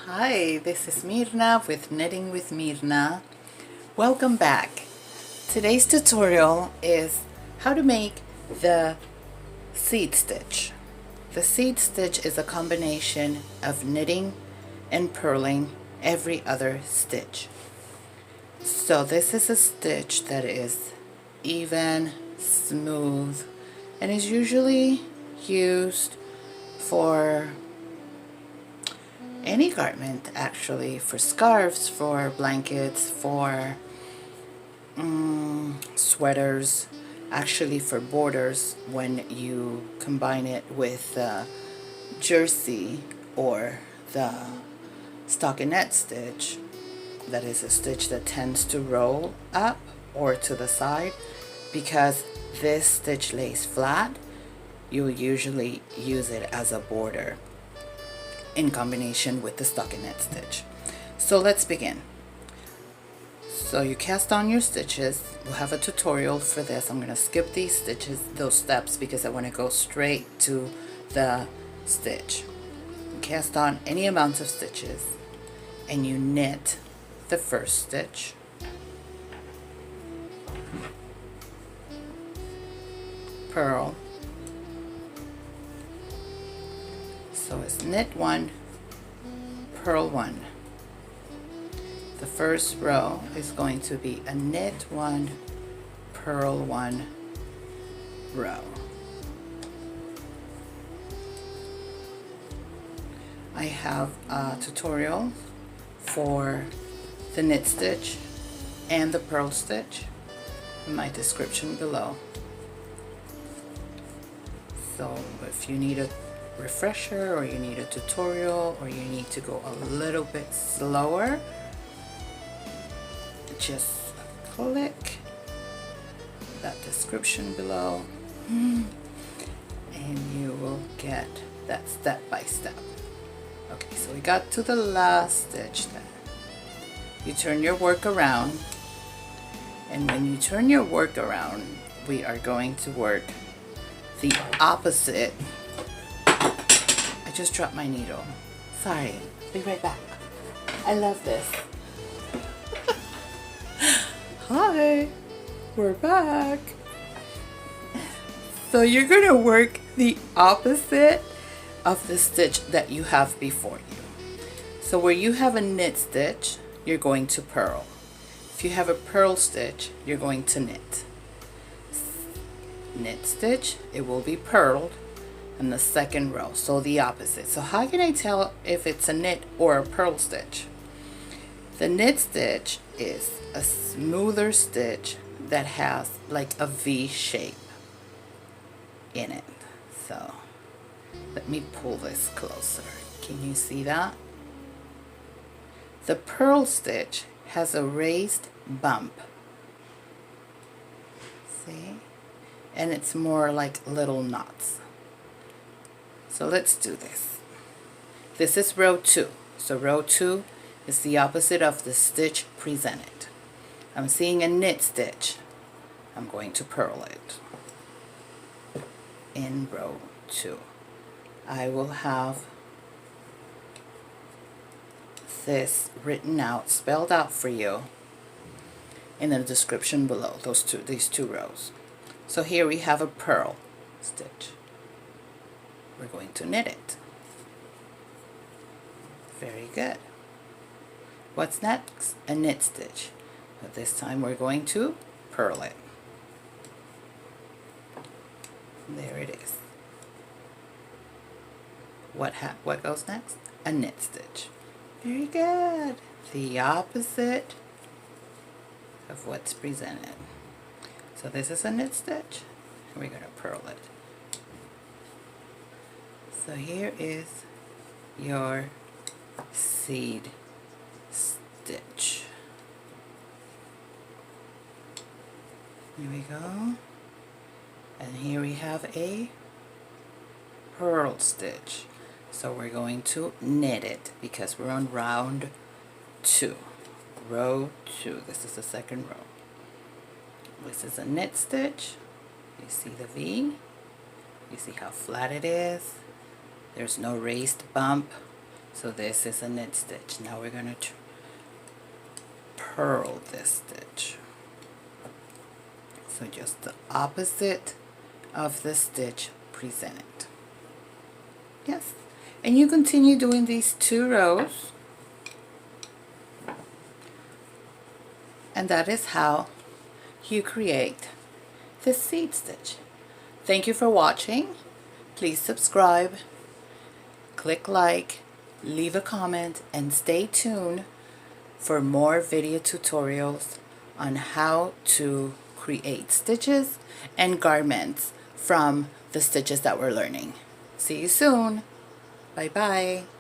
Hi, this is Mirna with Knitting with Mirna. Welcome back. Today's tutorial is how to make the seed stitch. The seed stitch is a combination of knitting and purling every other stitch. So this is a stitch that is even, smooth, and is usually used for any garment, actually, for scarves, for blankets, for sweaters, actually for borders when you combine it with jersey or the stockinette stitch. That is a stitch that tends to roll up or to the side. Because this stitch lays flat, you'll usually use it as a border in combination with the stockinette stitch. So let's begin. So you cast on your stitches. We'll have a tutorial for this. I'm going to skip these stitches, those steps, because I want to go straight to the stitch. You cast on any amount of stitches and you knit the first stitch, purl. So it's knit one, purl one. The first row is going to be a knit one, purl one row. I have a tutorial for the knit stitch and the purl stitch in my description below. So if you need a refresher, or you need a tutorial, or you need to go a little bit slower, just click that description below and you will get that step by step. Okay, so we got to the last stitch then. You turn your work around, and when you turn your work around, we are going to work the opposite. I just dropped my needle. Sorry. Be right back. I love this. Hi. We're back. So you're going to work the opposite of the stitch that you have before you. So where you have a knit stitch, you're going to purl. If you have a purl stitch, you're going to knit. Knit stitch, it will be purled in the second row, so the opposite. So how can I tell if it's a knit or a purl stitch? The knit stitch is a smoother stitch that has like a V shape in it. So let me pull this closer. Can you see that? The purl stitch has a raised bump. See? And it's more like little knots. So let's do this. This is row 2. So row 2 is the opposite of the stitch presented. I'm seeing a knit stitch. I'm going to purl it in row 2. I will have this written out, spelled out for you in the description below, these two rows. So here we have a purl stitch. We're going to knit it. Very good. What's next? A knit stitch. But this time we're going to purl it. There it is. What goes next? A knit stitch. Very good. The opposite of what's presented. So this is a knit stitch, and we're going to purl it. So here is your seed stitch. Here we go. And here we have a purl stitch. So we're going to knit it because we're on round 2. Row 2. This is the second row. This is a knit stitch. You see the V. You see how flat it is. There's no raised bump. So this is a knit stitch. Now we're going to purl this stitch. So just the opposite of the stitch presented. Yes. And you continue doing these 2 rows. And that is how you create the seed stitch. Thank you for watching. Please subscribe, click like, leave a comment, and stay tuned for more video tutorials on how to create stitches and garments from the stitches that we're learning. See you soon. Bye bye.